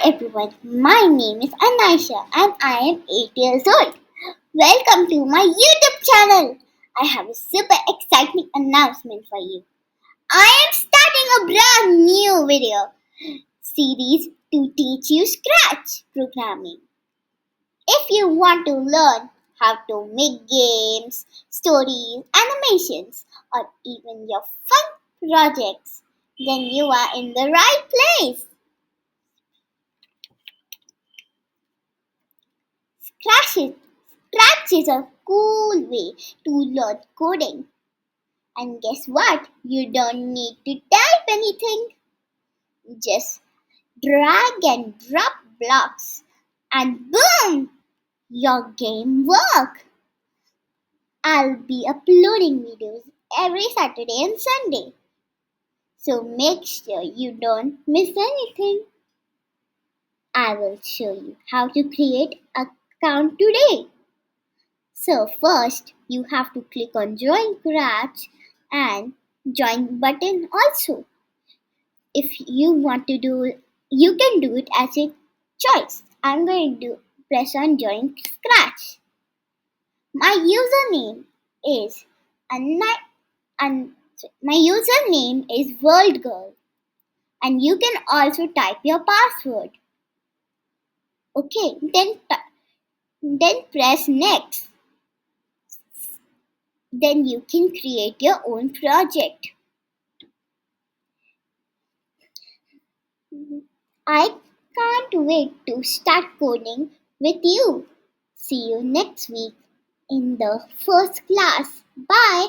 everyone, my name is Anaisha and I am 8 years old. Welcome to my YouTube channel. I have a super exciting announcement for you. I am starting a brand new video series to teach you Scratch programming. If you want to learn how to make games, stories, animations, or even your fun projects, then you are in the right place. Scratch is, Scratch is a cool way to learn coding. And guess what? You don't need to type anything. Just drag and drop blocks and boom! Your game work. I'll be uploading videos every Saturday and Sunday. So make sure you don't miss anything. I will show you how to create an account today. So first you have to click on join Scratch and join button also. If you want to do you can do it as a choice. I'm going to press on join Scratch. My username is Ani- and my username is World Girl and you can also type your password. Okay, then press next. Then you can create your own project. I can't wait to start coding with you. See you next week in the first class. Bye.